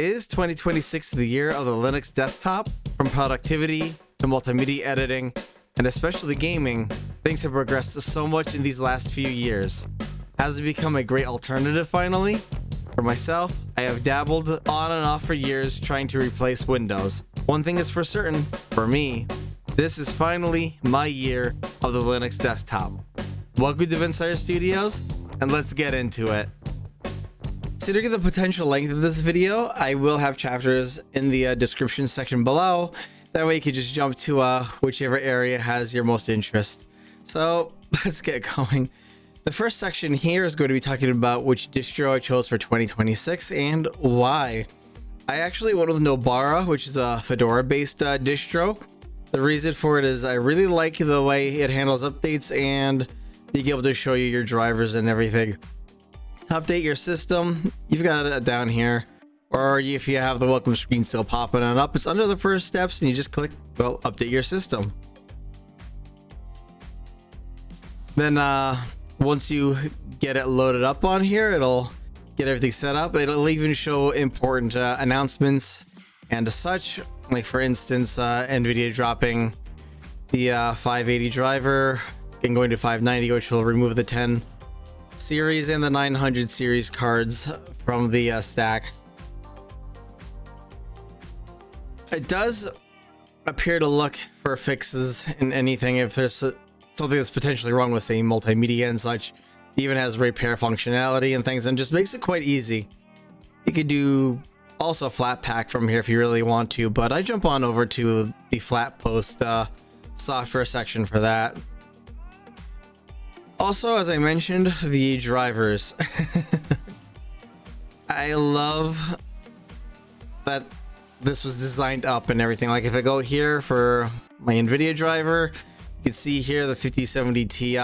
Is 2026 the year of the Linux desktop? From productivity to multimedia editing, and especially gaming, things have progressed so much in these last few years. Has it become a great alternative finally? For myself, I have dabbled on and off for years trying to replace Windows. One thing is for certain, for me, this is finally my year of the Linux desktop. Welcome to Vensire Studios, and let's get into it. Considering the potential length of this video, I will have chapters in the description section below. That way you can just jump to whichever area has your most interest. So let's get going. The first section here is going to be talking about which distro I chose for 2026 and why. I actually went with Nobara, which is a Fedora based distro. The reason for it is I really like the way it handles updates and being able to show you your drivers and everything. Update your system, you've got it down here, or if you have the welcome screen still popping on up, it's under the first steps and you just click, well, update your system. Then once you get it loaded up on here, it'll get everything set up. It'll even show important announcements and such, like for instance NVIDIA dropping the 580 driver and going to 590, which will remove the 10 series and the 900 series cards from the stack. It does appear to look for fixes in anything if there's something that's potentially wrong with, say, multimedia and such. It even has repair functionality and things, and just makes it quite easy. You could do also Flatpak from here if you really want to, but I jump on over to the Flatpost software section for that. Also, as I mentioned, the drivers. I love that this was designed up and everything. Like if I go here for my NVIDIA driver, you can see here the 5070 Ti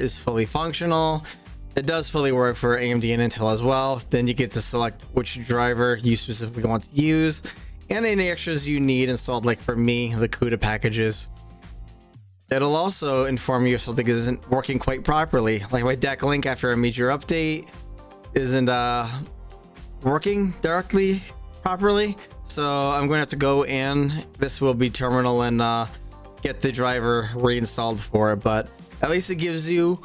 is fully functional. It does fully work for AMD and Intel as well. Then you get to select which driver you specifically want to use and any extras you need installed, like for me, the CUDA packages. It'll also inform you if something isn't working quite properly. Like my deck link after a major update isn't working directly properly. So I'm going to have to go in. This will be terminal and get the driver reinstalled for it. But at least it gives you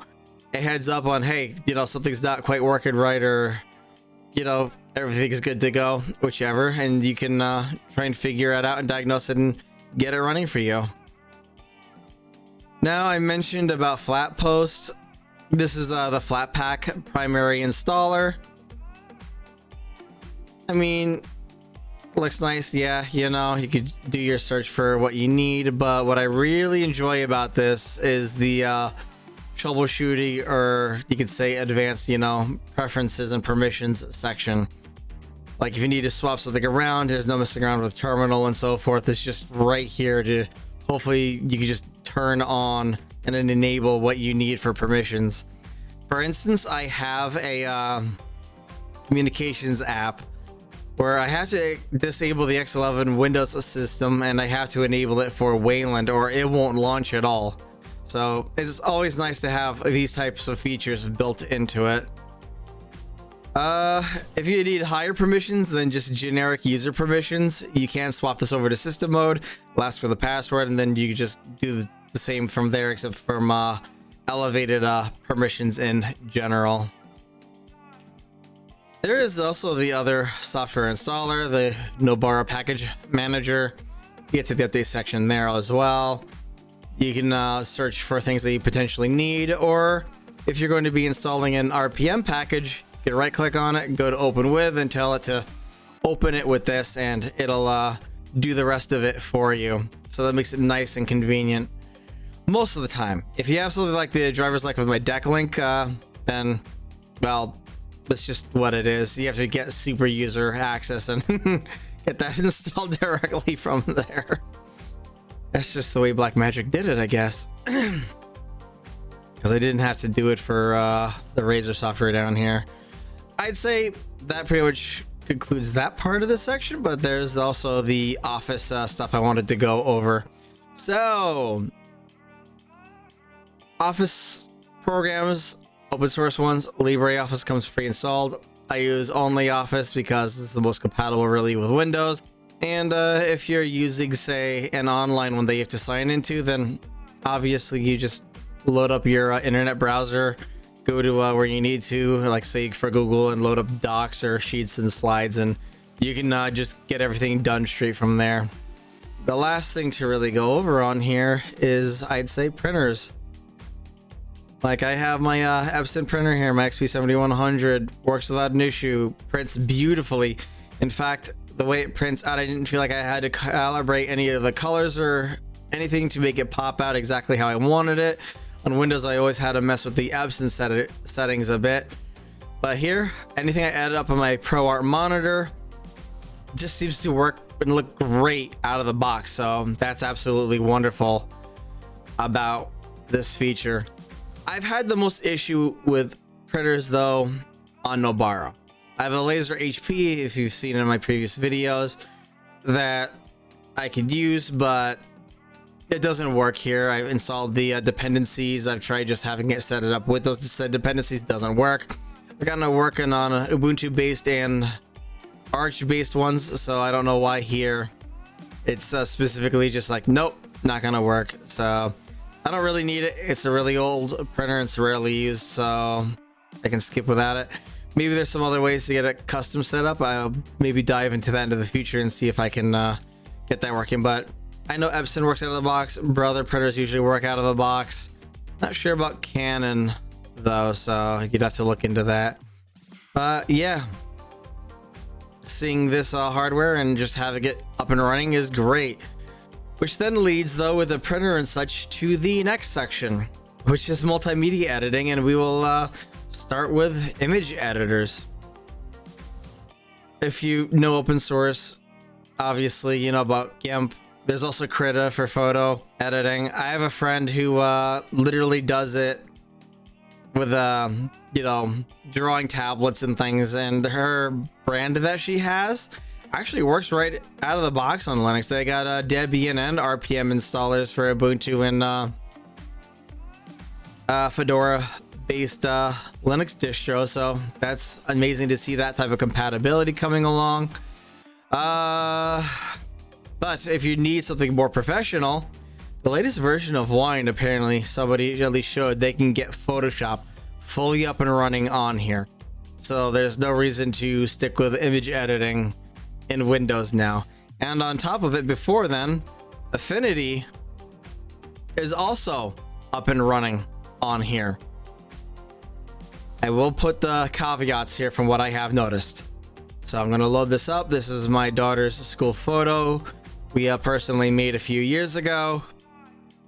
a heads up on, hey, you know, something's not quite working right, or, you know, everything's good to go, whichever. And you can try and figure it out and diagnose it and get it running for you. Now, I mentioned about Flatpost. This is the Flatpak primary installer. I mean, looks nice, yeah, you know, you could do your search for what you need, but what I really enjoy about this is the troubleshooting, or you could say advanced, you know, preferences and permissions section. Like if you need to swap something around, there's no messing around with terminal and so forth. It's just right here to hopefully you can just turn on and then enable what you need for permissions. For instance, I have a communications app where I have to disable the X11 Windows system and I have to enable it for Wayland or it won't launch at all. So it's always nice to have these types of features built into it. If you need higher permissions than just generic user permissions, you can swap this over to system mode, ask for the password, and then you just do the same from there, except from elevated permissions in general. There is also the other software installer, the Nobara package manager. You get to the update section there as well. You can search for things that you potentially need, or if you're going to be installing an RPM package, you can right click on it, go to open with, and tell it to open it with this, and it'll do the rest of it for you. So that makes it nice and convenient most of the time. If you have something like the drivers like with my deck link, then, well, that's just what it is. You have to get super user access and get that installed directly from there. That's just the way Blackmagic did it, I guess. Because I didn't have to do it for the Razer software down here. I'd say that pretty much concludes that part of the section, but there's also the Office stuff I wanted to go over. So, Office programs, open source ones, LibreOffice comes pre-installed. I use only Office because it's the most compatible really with Windows. And if you're using, say, an online one that you have to sign into, then obviously you just load up your internet browser, go to where you need to, like say for Google, and load up docs or sheets and slides, and you can just get everything done straight from there. The last thing to really go over on here is, I'd say, printers. Like I have my Epson printer here, my XP7100, works without an issue, prints beautifully. In fact, the way it prints out, I didn't feel like I had to calibrate any of the colors or anything to make it pop out exactly how I wanted it. On Windows, I always had to mess with the Epson settings a bit. But here, anything I added up on my ProArt monitor just seems to work and look great out of the box. So that's absolutely wonderful about this feature. I've had the most issue with printers though on Nobara. I have a laser HP, if you've seen in my previous videos, that I could use, but it doesn't work here. I've installed the dependencies. I've tried just having it set it up with those said dependencies. Doesn't work. We're kind of working on Ubuntu based and Arch based ones, so I don't know why here it's specifically just like, nope, not gonna work. So I don't really need it. It's a really old printer and it's rarely used, so I can skip without it. Maybe there's some other ways to get it custom set up. I'll maybe dive into that into the future and see if I can get that working. But I know Epson works out of the box. Brother printers usually work out of the box. Not sure about Canon though, so you'd have to look into that. But yeah, seeing this hardware and just having it up and running is great. Which then leads though, with the printer and such, to the next section, which is multimedia editing, and we will start with image editors. If you know open source, obviously you know about GIMP. There's also Krita for photo editing. I have a friend who literally does it with you know, drawing tablets and things, and her brand that she has actually works right out of the box on Linux. They got Debian and RPM installers for Ubuntu and Fedora based Linux distro, so that's amazing to see that type of compatibility coming along. But if you need something more professional, the latest version of Wine, apparently somebody at least showed, they can get Photoshop fully up and running on here. So there's no reason to stick with image editing in Windows now. And on top of it, before then, Affinity is also up and running on here. I will put the caveats here from what I have noticed. So I'm gonna load this up. This is my daughter's school photo we personally made a few years ago,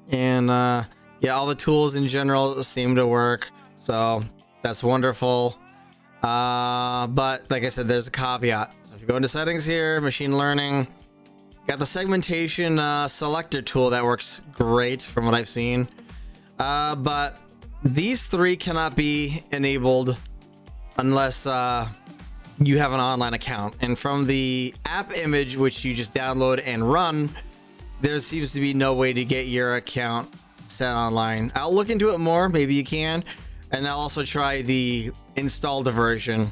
and yeah, all the tools in general seem to work, so that's wonderful. But like I said, there's a caveat. So if you go into settings here, machine learning, got the segmentation selector tool that works great from what I've seen, but these three cannot be enabled unless you have an online account. And from the app image, which you just download and run, there seems to be no way to get your account set online. I'll look into it more, maybe you can, and I'll also try the installed version,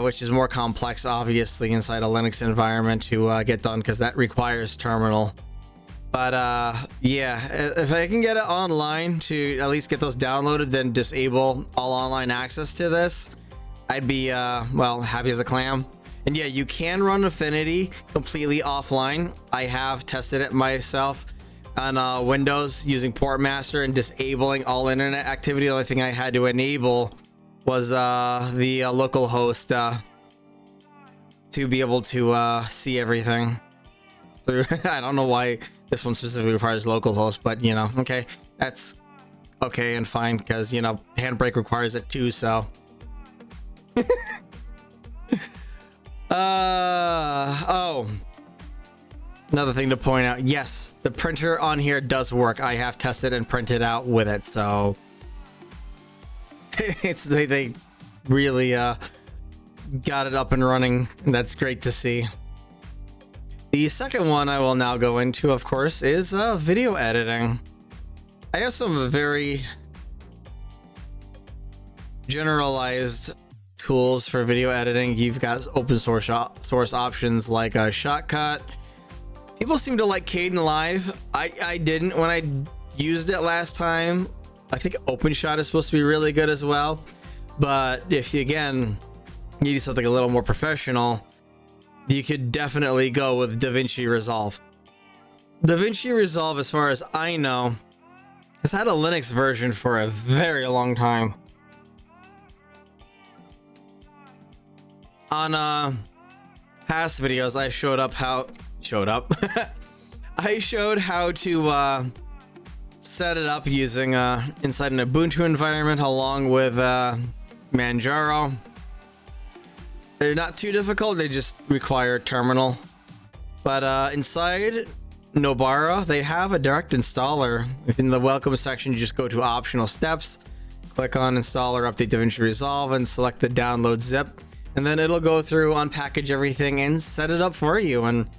which is more complex obviously inside a Linux environment to get done, because that requires terminal. But yeah, if I can get it online to at least get those downloaded, then disable all online access to this, I'd be well, happy as a clam. And yeah, you can run Affinity completely offline. I have tested it myself on Windows using Portmaster and disabling all internet activity. The only thing I had to enable was the local host to be able to see everything. I don't know why this one specifically requires localhost, but you know, okay, that's okay and fine, because you know, Handbrake requires it too, so. Oh, another thing to point out, yes, the printer on here does work. I have tested and printed out with it, so it's they really got it up and running, and that's great to see. The second one I will now go into, of course, is video editing. I have some very generalized tools for video editing. You've got open source options like Shotcut. People seem to like Kden Live. I didn't when I used it last time. I think OpenShot is supposed to be really good as well. But if you, again, need something a little more professional, you could definitely go with Davinci Resolve. Davinci Resolve, as far as I know, has had a Linux version for a very long time. On past videos, I showed how to set it up using inside an Ubuntu environment along with Manjaro. They're not too difficult, they just require a terminal. But inside Nobara, they have a direct installer. In the welcome section, you just go to optional steps, click on installer, update Davinci Resolve, and select the download zip. And then it'll go through, unpackage everything, and set it up for you. And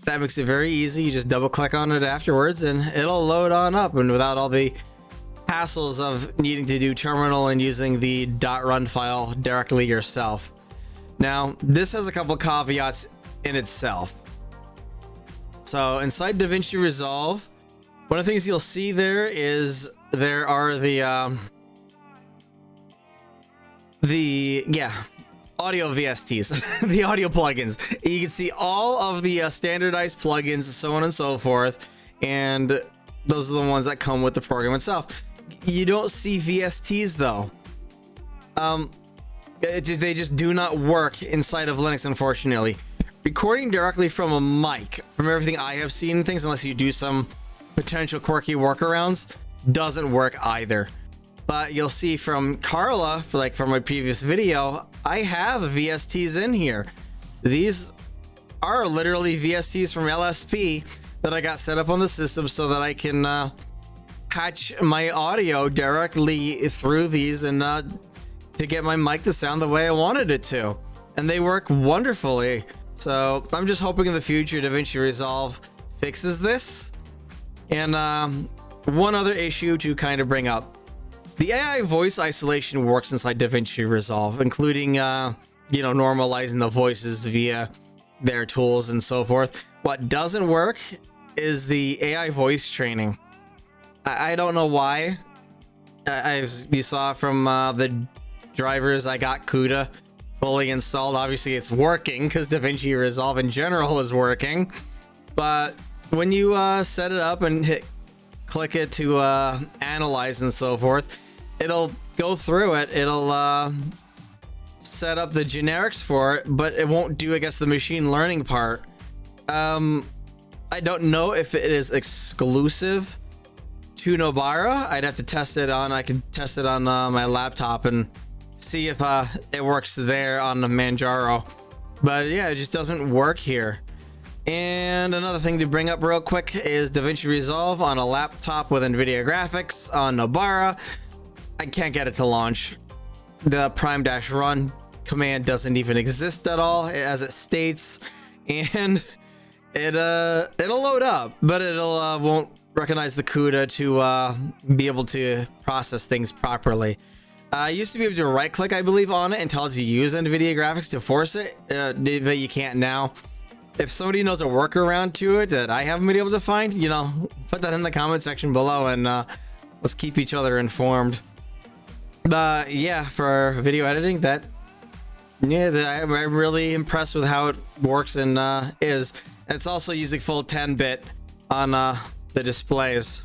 that makes it very easy. You just double click on it afterwards and it'll load on up, and without all the hassles of needing to do terminal and using the .run file directly yourself. Now, this has a couple caveats in itself. So inside Davinci Resolve, one of the things you'll see there is there are the audio VSTs, the audio plugins. You can see all of the standardized plugins, so on and so forth, and those are the ones that come with the program itself. You don't see VSTs though. They just do not work inside of Linux, unfortunately. Recording directly from a mic, from everything I have seen, things, unless you do some potential quirky workarounds, doesn't work either. But you'll see from Carla, from my previous video, I have VSTs in here. These are literally VSTs from LSP that I got set up on the system so that I can patch my audio directly through these and to get my mic to sound the way I wanted it to. And they work wonderfully. So I'm just hoping in the future Davinci Resolve fixes this. And one other issue to kind of bring up. The AI voice isolation works inside Davinci Resolve, including, normalizing the voices via their tools and so forth. What doesn't work is the AI voice training. I don't know why. You saw from the drivers, I got CUDA fully installed. Obviously, it's working because Davinci Resolve in general is working. But when you set it up and click it to analyze and so forth, it'll go through it. It'll set up the generics for it, but it won't do, I guess, the machine learning part. I don't know if it is exclusive to Nobara. I'd have to test it on. I can test it on my laptop and see if it works there on the Manjaro. But yeah, it just doesn't work here. And another thing to bring up real quick is Davinci Resolve on a laptop with NVIDIA graphics on Nobara. I can't get it to launch. The prime-run command doesn't even exist at all, as it states, and it'll load up, but it'll won't recognize the CUDA to be able to process things properly. I used to be able to right-click, I believe, on it and tell it to use NVIDIA graphics to force it, but you can't now. If somebody knows a workaround to it that I haven't been able to find, put that in the comment section below, and let's keep each other informed. Yeah, for video editing, I'm really impressed with how it works and is. It's also using full 10-bit on the displays.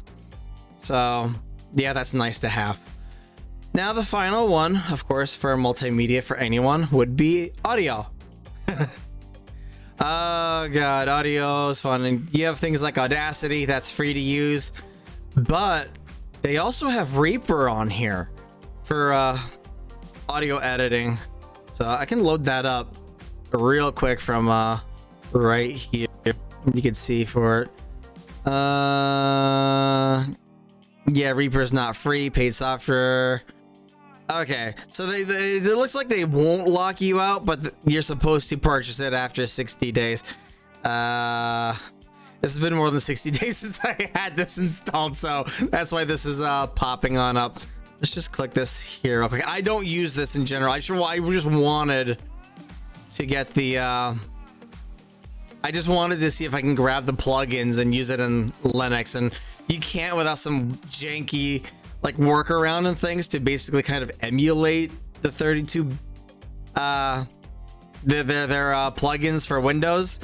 So yeah, that's nice to have. Now the final one, of course, for multimedia for anyone would be audio. Oh god, audio is fun, and you have things like Audacity that's free to use, but they also have Reaper on here for audio editing. So I can load that up real quick from right here. You can see for it. Yeah, Reaper's not free, paid software. Okay, so it looks like they won't lock you out, but you're supposed to purchase it after 60 days. This has been more than 60 days since I had this installed, so that's why this is popping on up let's just click this here. Okay, I don't use this in general. I just wanted to get the I just wanted to see if I can grab the plugins and use it in Linux, and you can't without some janky like workaround and things to basically kind of emulate the 32 their plugins for Windows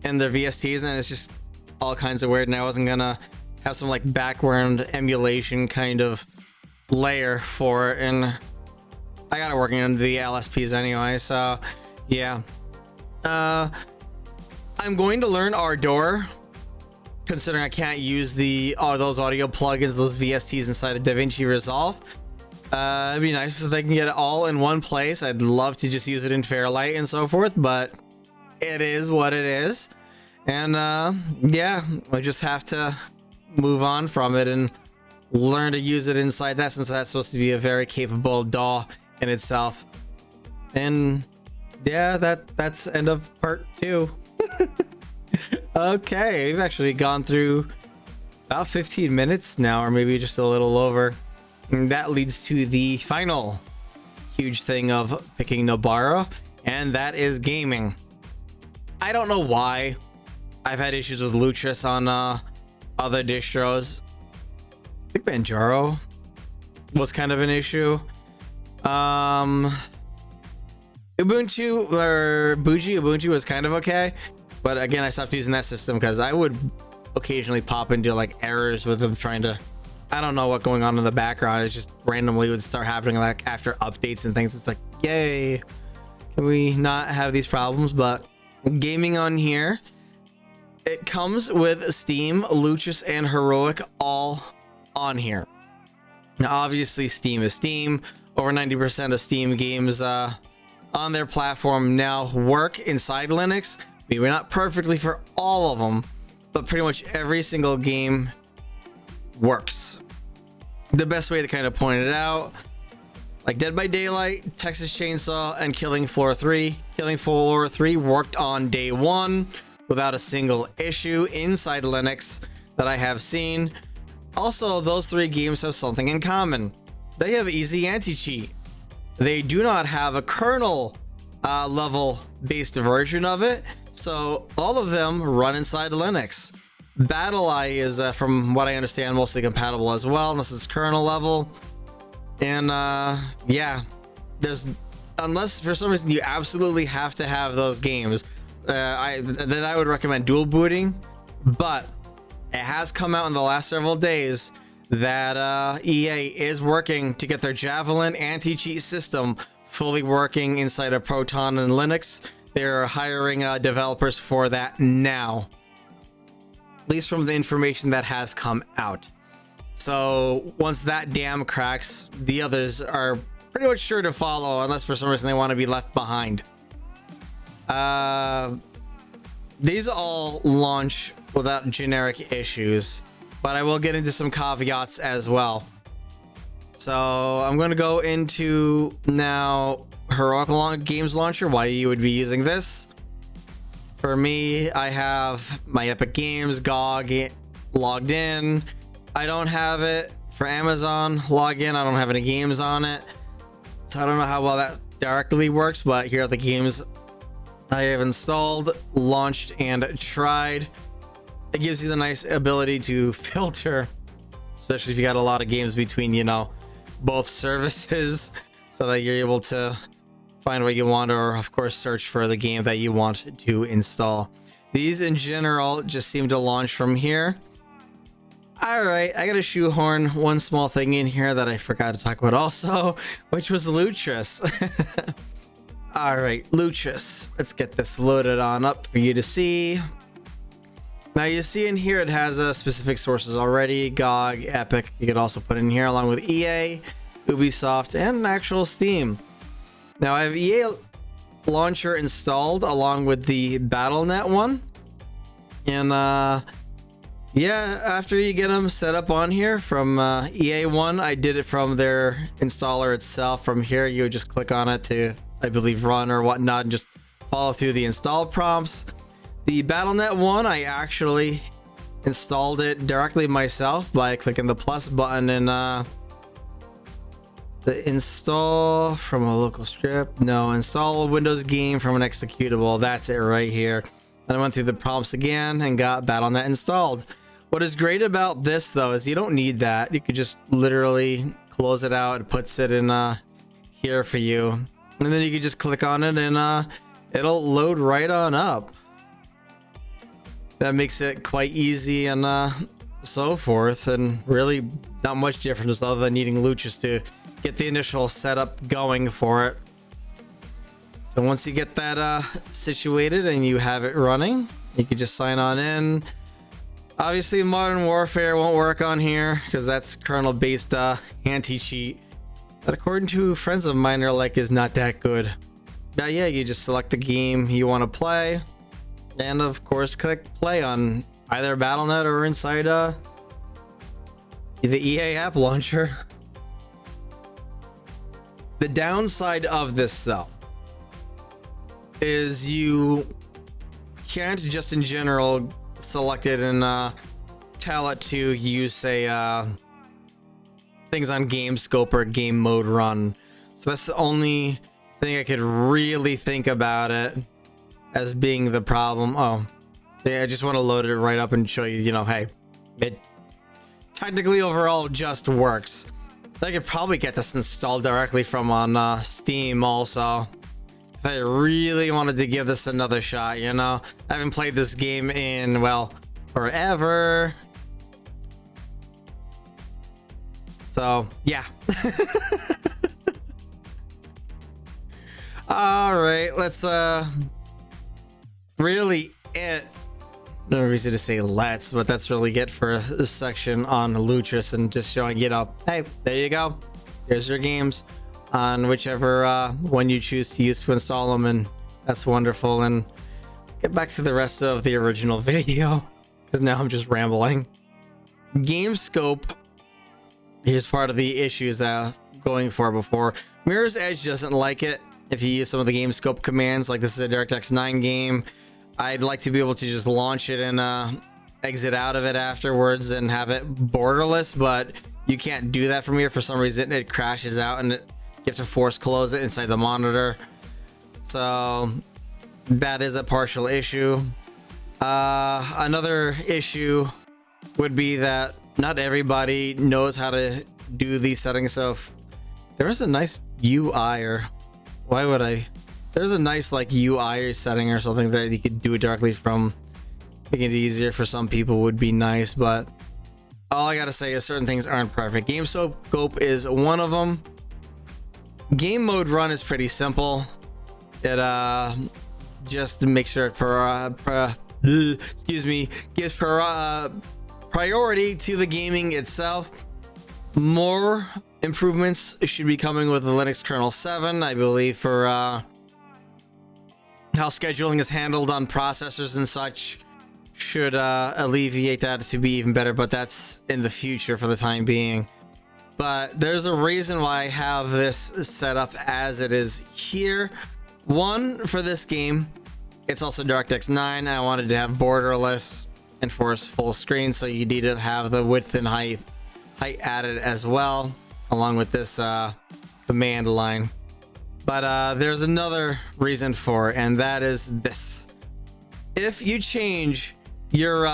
and their VSTs, and it's just all kinds of weird. And I wasn't gonna have some like background emulation kind of layer for it, and I got it working on the LSPs anyway, so yeah. I'm going to learn Ardor, considering I can't use those audio plugins, those VSTs inside of Davinci Resolve. It'd be nice if they can get it all in one place. I'd love to just use it in Fairlight and so forth, but it is what it is. And yeah, I just have to move on from it and learn to use it inside that, since that's supposed to be a very capable DAW in itself. And yeah, that's end of part 2. Okay, we've actually gone through about 15 minutes now, or maybe just a little over. And that leads to the final huge thing of picking Nobara, and that is gaming. I don't know why I've had issues with Lutris on other distros. I think Banjaro was kind of an issue. Ubuntu or Ubuntu was kind of okay, but again, I stopped using that system because I would occasionally pop into like errors with them trying to, I don't know what going on in the background. It just randomly would start happening like after updates and things. It's like, yay, can we not have these problems? But gaming on here, it comes with Steam, Lutris, and Heroic all on here. Now obviously Steam is Steam. Over 90% of Steam games on their platform now work inside Linux. Maybe not perfectly for all of them, but pretty much every single game works. The best way to kind of point it out, like Dead by Daylight, Texas Chainsaw, and Killing Floor 3. Killing Floor 3 worked on day 1 without a single issue inside Linux that I have seen. Also, those 3 games have something in common. They have easy anti-cheat. They do not have a kernel level based version of it, so all of them run inside Linux. BattleEye is, from what I understand, mostly compatible as well, unless it's kernel level. And yeah, unless for some reason you absolutely have to have those games, then I would recommend dual booting. But it has come out in the last several days that EA is working to get their Javelin anti-cheat system fully working inside of Proton and Linux. They're hiring developers for that now, at least from the information that has come out. So once that dam cracks, the others are pretty much sure to follow, unless for some reason they want to be left behind. These all launch without generic issues, but I will get into some caveats as well. So I'm going to go into now Heroic Games Launcher, why you would be using this. For me, I have my Epic Games GOG logged in. I don't have it for Amazon login. I don't have any games on it, so I don't know how well that directly works, but here are the games I have installed, launched, and tried. It gives you the nice ability to filter, especially if you got a lot of games between, you know, both services, so that you're able to find what you want, or of course search for the game that you want to install. These in general just seem to launch from here. All right, I gotta shoehorn one small thing in here that I forgot to talk about also, which was Lutris. All right, Lutris, let's get this loaded on up for you to see. Now you see in here it has specific sources already: GOG, Epic. You could also put in here along with EA, Ubisoft, and actual Steam. Now I have EA Launcher installed along with the Battle.net one, and yeah, after you get them set up on here from EA one, I did it from their installer itself. From here, you would just click on it to, I believe, run or whatnot, and just follow through the install prompts. The Battle.net one, I actually installed it directly myself by clicking the plus button and The install from a local script. No, install a Windows game from an executable. That's it right here. And I went through the prompts again and got Battle.net installed. What is great about this though is you don't need that. You could just literally close it out. It puts it in here for you. And then you can just click on it and it'll load right on up. That makes it quite easy and so forth, and really not much difference other than needing Luchas to get the initial setup going for it. So once you get that situated and you have it running, you can just sign on in. Obviously Modern Warfare won't work on here because that's kernel based anti-cheat that according to friends of mine are like is not that good. But yeah, you just select the game you want to play and of course click play on either Battle.net or inside the EA app launcher. The downside of this though is you can't just in general select it and tell it to use say things on game scope or game mode run. So that's the only thing I could really think about it as being the problem. Oh yeah, I just want to load it right up and show you, you know, hey, it technically overall just works. I could probably get this installed directly from on Steam also. If I really wanted to give this another shot, you know. I haven't played this game in, well, forever. So, yeah. Alright, let's really it. No reason to say let's, but that's really it for this section on Luchas and just showing, you know, hey, there you go. Here's your games on whichever one you choose to use to install them, and that's wonderful. And get back to the rest of the original video because now I'm just rambling. Game scope. Here's part of the issues that I'm going for before. Mirror's Edge doesn't like it if you use some of the game scope commands. Like this is a DirectX 9 game. I'd like to be able to just launch it and exit out of it afterwards and have it borderless, but you can't do that from here. For some reason it crashes out and you have to force close it inside the monitor. So that is a partial issue. Another issue would be that not everybody knows how to do these settings. So if there is a nice UI, or why would I? There's a nice like UI setting or something that you could do it directly from, making it easier for some people would be nice, but all I gotta say is certain things aren't perfect. Game scope is one of them. Game mode run is pretty simple. It just to make sure it gives priority to the gaming itself. More improvements should be coming with the Linux kernel 7, I believe, for how scheduling is handled on processors and such should alleviate that to be even better, but that's in the future for the time being. But there's a reason why I have this set up as it is here. One, for this game, it's also DirectX 9. I wanted to have borderless and force full screen, so you need to have the width and height added as well, along with this command line. But there's another reason for it, and that is this. If you change your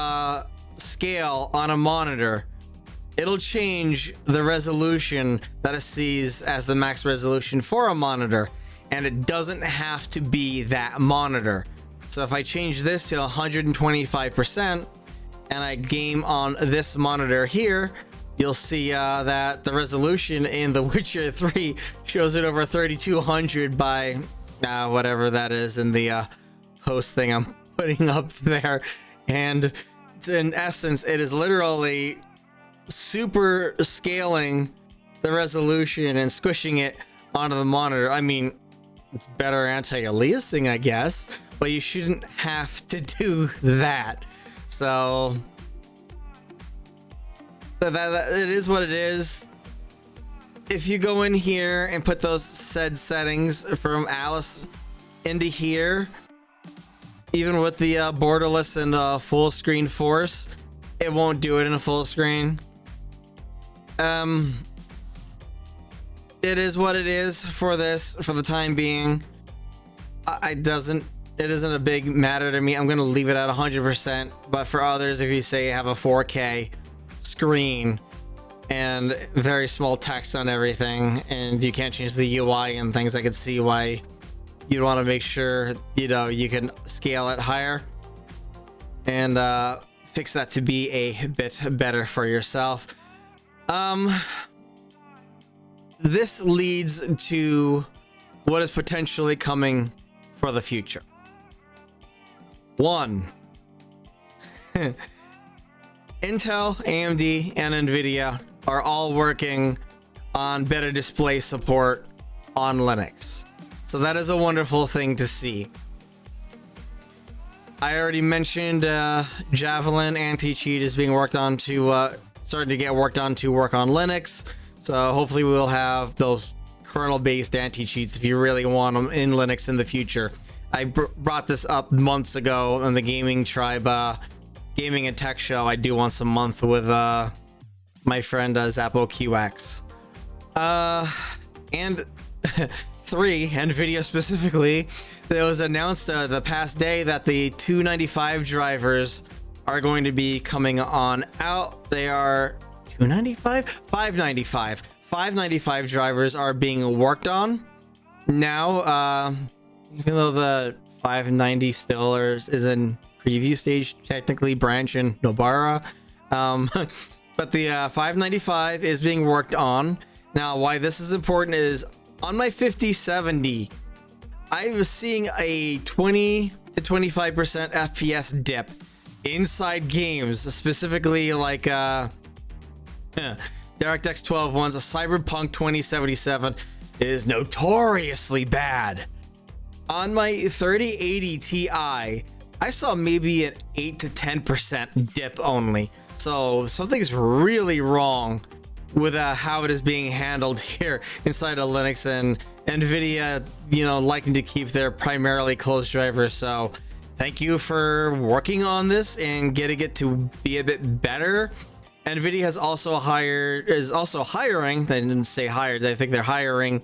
scale on a monitor, it'll change the resolution that it sees as the max resolution for a monitor, and it doesn't have to be that monitor. So if I change this to 125% and I game on this monitor here, you'll see that the resolution in The Witcher 3 shows it over 3200 by whatever that is in the post thing I'm putting up there. And in essence, it is literally super scaling the resolution and squishing it onto the monitor. I mean, it's better anti-aliasing, I guess, but you shouldn't have to do that. So that it is what it is. If you go in here and put those said settings from Alice into here, even with the borderless and full screen force, it won't do it in a full screen. it is what it is for the time being. It isn't a big matter to me. I'm gonna leave it at 100%. But for others, if you say you have a 4K screen and very small text on everything, and you can't change the UI and things, I could see why you'd want to make sure you can scale it higher and fix that to be a bit better for yourself. This leads to what is potentially coming for the future. One, Intel, AMD, and Nvidia are all working on better display support on Linux. So that is a wonderful thing to see. I already mentioned Javelin anti-cheat is being worked on to starting to get worked on to work on Linux. So hopefully we'll have those kernel-based anti-cheats if you really want them in Linux in the future. I brought this up months ago on the Gaming Tribe Gaming and Tech Show I do once a month with my friend Zappo QX. And 3, Nvidia specifically, it was announced the past day that the 295 drivers are going to be coming on out. They are 295? 595. 595 drivers are being worked on now. Even though the 590 still is in preview stage, technically branch in Nobara. But the 595 is being worked on. Now, why this is important is on my 5070, I was seeing a 20 to 25% FPS dip inside games, specifically like DirectX 12 ones. A Cyberpunk 2077 is notoriously bad. On my 3080 Ti, I saw maybe an 8 to 10% dip only. So something's really wrong with how it is being handled here inside of Linux, and Nvidia, liking to keep their primarily closed drivers. So thank you for working on this and getting it to be a bit better. Nvidia is also hiring. They didn't say hired. I think they're hiring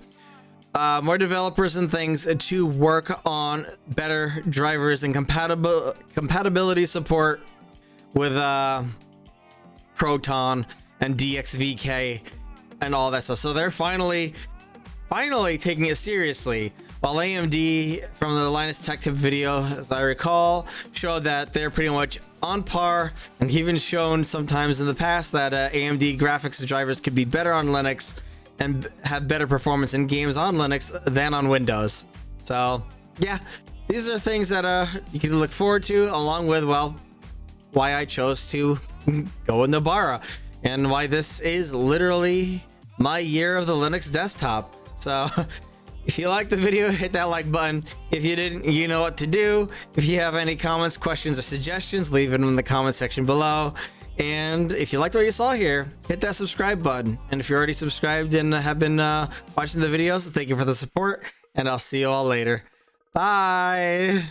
more developers and things to work on better drivers and compatibility support with Proton and DXVK and all that stuff. So they're finally taking it seriously. While AMD, from the Linus Tech Tip video, as I recall, showed that they're pretty much on par, and even shown sometimes in the past that AMD graphics drivers could be better on Linux and have better performance in games on Linux than on Windows. So yeah, these are things that you can look forward to, along with, well, why I chose to go with Nobara and why this is literally my year of the Linux desktop. So if you liked the video, hit that like button. If you didn't, you know what to do. If you have any comments, questions, or suggestions, leave them in the comment section below. And if you liked what you saw here, hit that subscribe button. And if you're already subscribed and have been watching the videos, thank you for the support, and I'll see you all later. Bye.